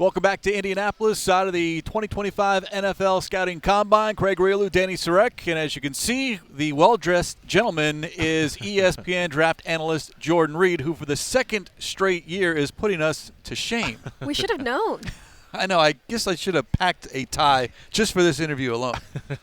Welcome back to Indianapolis, side of the 2025 NFL Scouting Combine. Craig Grialou, Dani Sureck, and as you can see, the well-dressed gentleman is ESPN draft analyst Jordan Reid, who for the second straight year is putting us to shame. We should have known. I know. I guess I should have packed a tie just for this interview alone.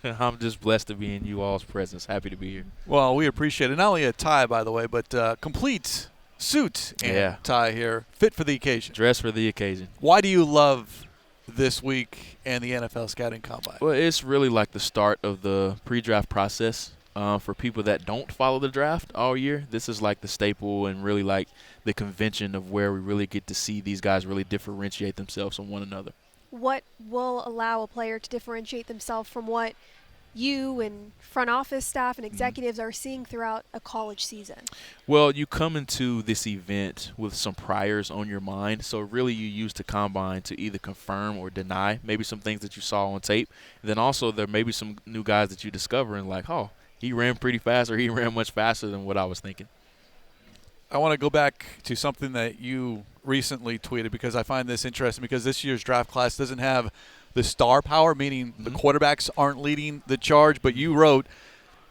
I'm just blessed to be in you all's presence. Happy to be here. Well, we appreciate it. Not only a tie, by the way, but complete suit and tie here, fit for the occasion. Dress for the occasion. Why do you love this week and the NFL Scouting Combine? Well, it's really like the start of the pre-draft process. For people that don't follow the draft all year, this is like the staple and really like the convention of where we really get to see these guys really differentiate themselves from one another. What will allow a player to differentiate themselves from what you and front office staff and executives are seeing throughout a college season? Well, you come into this event with some priors on your mind, so really you use the combine to either confirm or deny maybe some things that you saw on tape. And then also there may be some new guys that you discover and like, oh, he ran pretty fast or he ran much faster than what I was thinking. I want to go back to something that you recently tweeted because I find this interesting because this year's draft class doesn't have the star power, meaning the quarterbacks aren't leading the charge, but you wrote,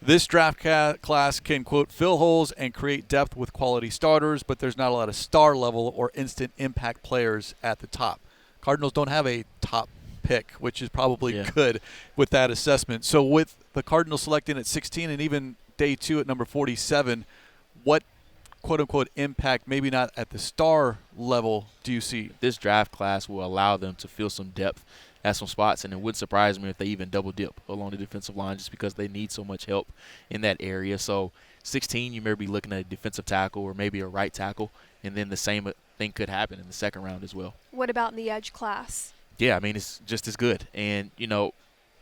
this draft class can, quote, fill holes and create depth with quality starters, but there's not a lot of star level or instant impact players at the top. Cardinals don't have a top pick, which is probably good with that assessment. So with the Cardinals selecting at 16 and even day 2 at number 47, what quote-unquote impact, maybe not at the star level, do you see? This draft class will allow them to fill some depth at some spots, and it wouldn't surprise me if they even double dip along the defensive line just because they need so much help in that area. So 16, you may be looking at a defensive tackle or maybe a right tackle, and then the same thing could happen in the second round as well. What about in the edge class? Yeah, I mean, it's just as good. And, you know,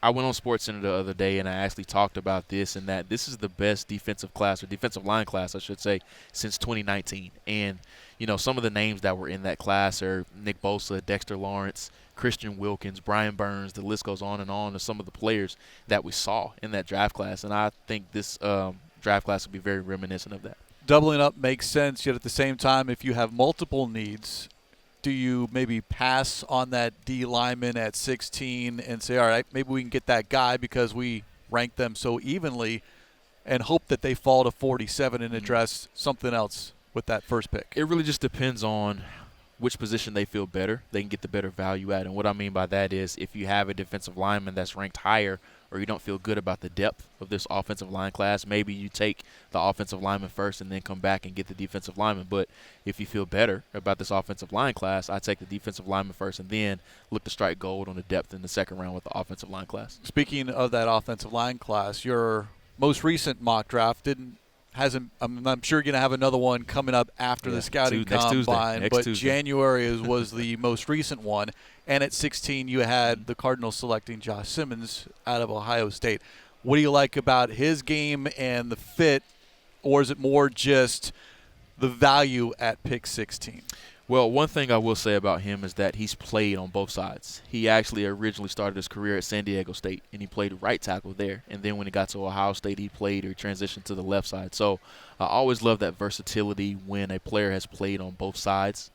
I went on SportsCenter the other day and I actually talked about this and that this is the best defensive class, or defensive line class, I should say, since 2019. And, you know, some of the names that were in that class are Nick Bosa, Dexter Lawrence, Christian Wilkins, Brian Burns. The list goes on of some of the players that we saw in that draft class. And I think this draft class will be very reminiscent of that. Doubling up makes sense, yet at the same time, if you have multiple needs, do you maybe pass on that D lineman at 16 and say, all right, maybe we can get that guy because we rank them so evenly and hope that they fall to 47 and address something else with that first pick? It really just depends on which position they feel better, they can get the better value at. And what I mean by that is if you have a defensive lineman that's ranked higher or you don't feel good about the depth of this offensive line class, maybe you take the offensive lineman first and then come back and get the defensive lineman. But if you feel better about this offensive line class, I take the defensive lineman first and then look to strike gold on the depth in the second round with the offensive line class. Speaking of that offensive line class, your most recent mock draft I'm sure you're going to have another one coming up after the scouting combine, but Tuesday. January was the most recent one. And at 16, you had the Cardinals selecting Josh Simmons out of Ohio State. What do you like about his game and the fit, or is it more just the value at pick 16? Well, one thing I will say about him is that he's played on both sides. He actually originally started his career at San Diego State, and he played right tackle there. And then when he got to Ohio State, he transitioned to the left side. So I always love that versatility when a player has played on both sides.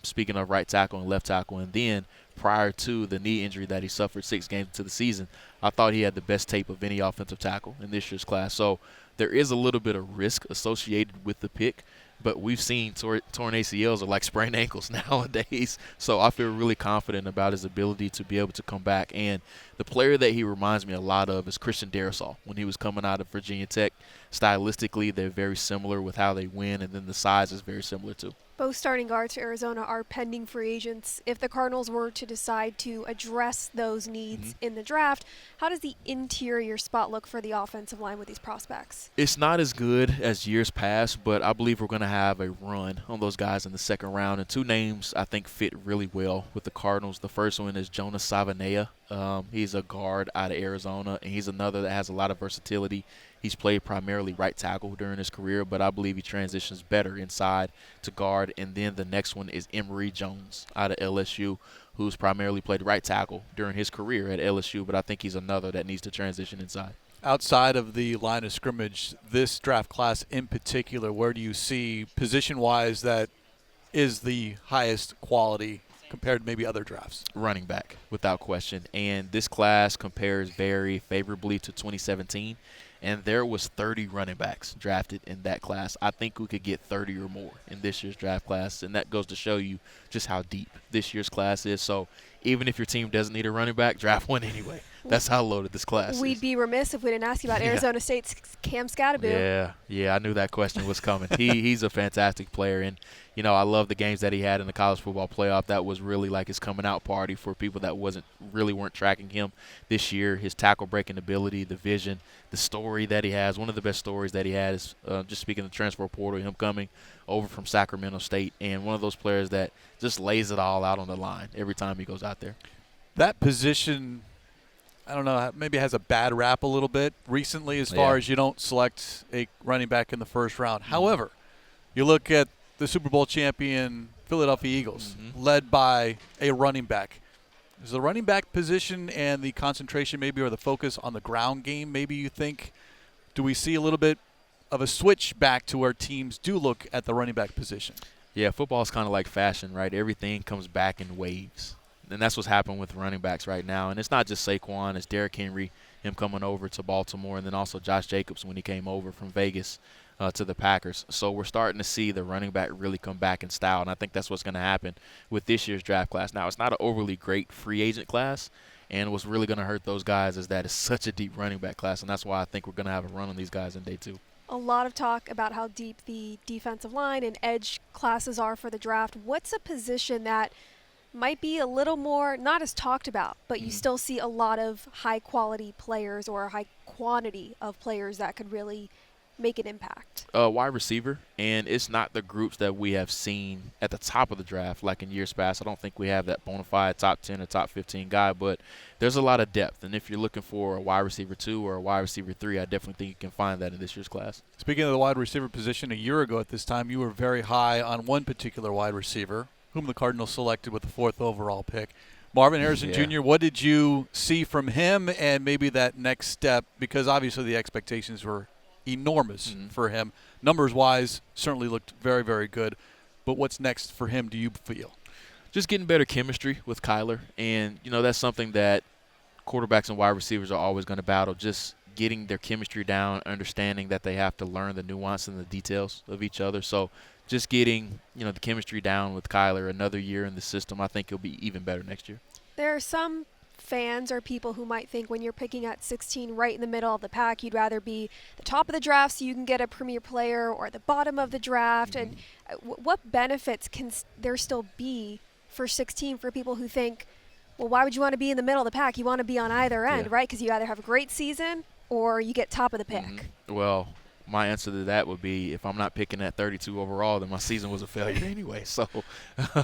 Speaking of right tackle and left tackle, and then prior to the knee injury that he suffered 6 games into the season, I thought he had the best tape of any offensive tackle in this year's class. So there is a little bit of risk associated with the pick, but we've seen torn ACLs are like sprained ankles nowadays. So I feel really confident about his ability to be able to come back. And the player that he reminds me a lot of is Christian Darrisaw when he was coming out of Virginia Tech. Stylistically, they're very similar with how they win, and then the size is very similar too. Both starting guards for Arizona are pending free agents. If the Cardinals were to decide to address those needs in the draft, how does the interior spot look for the offensive line with these prospects? It's not as good as years past, but I believe we're going to have a run on those guys in the second round. And 2 names I think fit really well with the Cardinals. The first one is Jonas Savanea. He's a guard out of Arizona, and he's another that has a lot of versatility. He's played primarily right tackle during his career, but I believe he transitions better inside to guard. And then the next one is Emory Jones out of LSU, who's primarily played right tackle during his career at LSU, but I think he's another that needs to transition inside. Outside of the line of scrimmage, this draft class in particular, where do you see position-wise that is the highest quality compared to maybe other drafts? Running back, without question. And this class compares very favorably to 2017. And there was 30 running backs drafted in that class. I think we could get 30 or more in this year's draft class, and that goes to show you just how deep this year's class is. So even if your team doesn't need a running back, draft one anyway. That's how loaded this class is. We'd be remiss if we didn't ask you about Arizona State's Cam Scatterbo. Yeah, I knew that question was coming. He's a fantastic player, and I love the games that he had in the college football playoff. That was really like his coming out party for people that weren't tracking him this year. His tackle breaking ability, the vision, the story that he has. One of the best stories that he had is just speaking of the transfer portal, him coming over from Sacramento State, and one of those players that just lays it all out on the line every time he goes out there. That position, I don't know, maybe has a bad rap a little bit recently as far as you don't select a running back in the first round. However, you look at the Super Bowl champion Philadelphia Eagles, led by a running back. Is the running back position and the concentration maybe, or the focus on the ground game, maybe you think, do we see a little bit of a switch back to where teams do look at the running back position? Yeah, football is kind of like fashion, right? Everything comes back in waves. And that's what's happening with running backs right now. And it's not just Saquon, it's Derrick Henry, him coming over to Baltimore, and then also Josh Jacobs when he came over from Vegas to the Packers. So we're starting to see the running back really come back in style, and I think that's what's going to happen with this year's draft class. Now, it's not an overly great free agent class, and what's really going to hurt those guys is that it's such a deep running back class, and that's why I think we're going to have a run on these guys in day 2. A lot of talk about how deep the defensive line and edge classes are for the draft. What's a position that might be a little more not as talked about, but you still see a lot of high-quality players or a high quantity of players that could really make an impact? Wide receiver, and it's not the groups that we have seen at the top of the draft like in years past. I don't think we have that bona fide top 10 or top 15 guy, but there's a lot of depth. And if you're looking for a wide receiver 2 or a wide receiver 3, I definitely think you can find that in this year's class. Speaking of the wide receiver position, a year ago at this time, you were very high on one particular wide receiver, whom the Cardinals selected with the 4th overall pick. Marvin Harrison Jr., what did you see from him and maybe that next step? Because obviously the expectations were enormous for him. Numbers-wise, certainly looked very, very good. But what's next for him, do you feel? Just getting better chemistry with Kyler. And, that's something that quarterbacks and wide receivers are always going to battle, just getting their chemistry down, understanding that they have to learn the nuance and the details of each other. So just getting, the chemistry down with Kyler, another year in the system, I think he'll be even better next year. There are some fans or people who might think when you're picking at 16 right in the middle of the pack, you'd rather be the top of the draft so you can get a premier player or the bottom of the draft. And what benefits can there still be for 16 for people who think, well, why would you want to be in the middle of the pack? You want to be on either end, right? Because you either have a great season or you get top of the pick. Well, my answer to that would be if I'm not picking at 32 overall, then my season was a failure anyway. So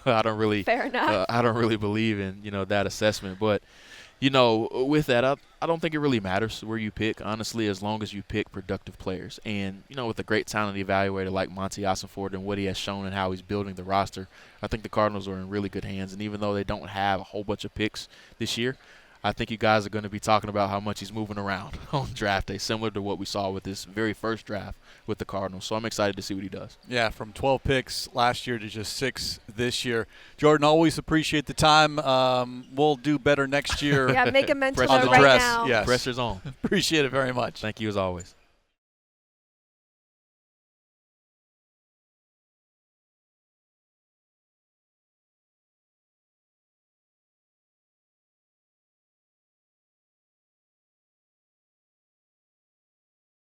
I don't really Fair enough. I don't really believe in that assessment. But with that, I don't think it really matters where you pick, honestly, as long as you pick productive players. And with a great talent evaluator like Monty Ossenford and what he has shown and how he's building the roster, I think the Cardinals are in really good hands. And even though they don't have a whole bunch of picks this year, I think you guys are going to be talking about how much he's moving around on draft day, similar to what we saw with his very first draft with the Cardinals. So I'm excited to see what he does. Yeah, from 12 picks last year to just 6 this year. Jordan, always appreciate the time. We'll do better next year. Yeah, make a mental on note the right dress. now. Yes. Pressure's on. Appreciate it very much. Thank you as always.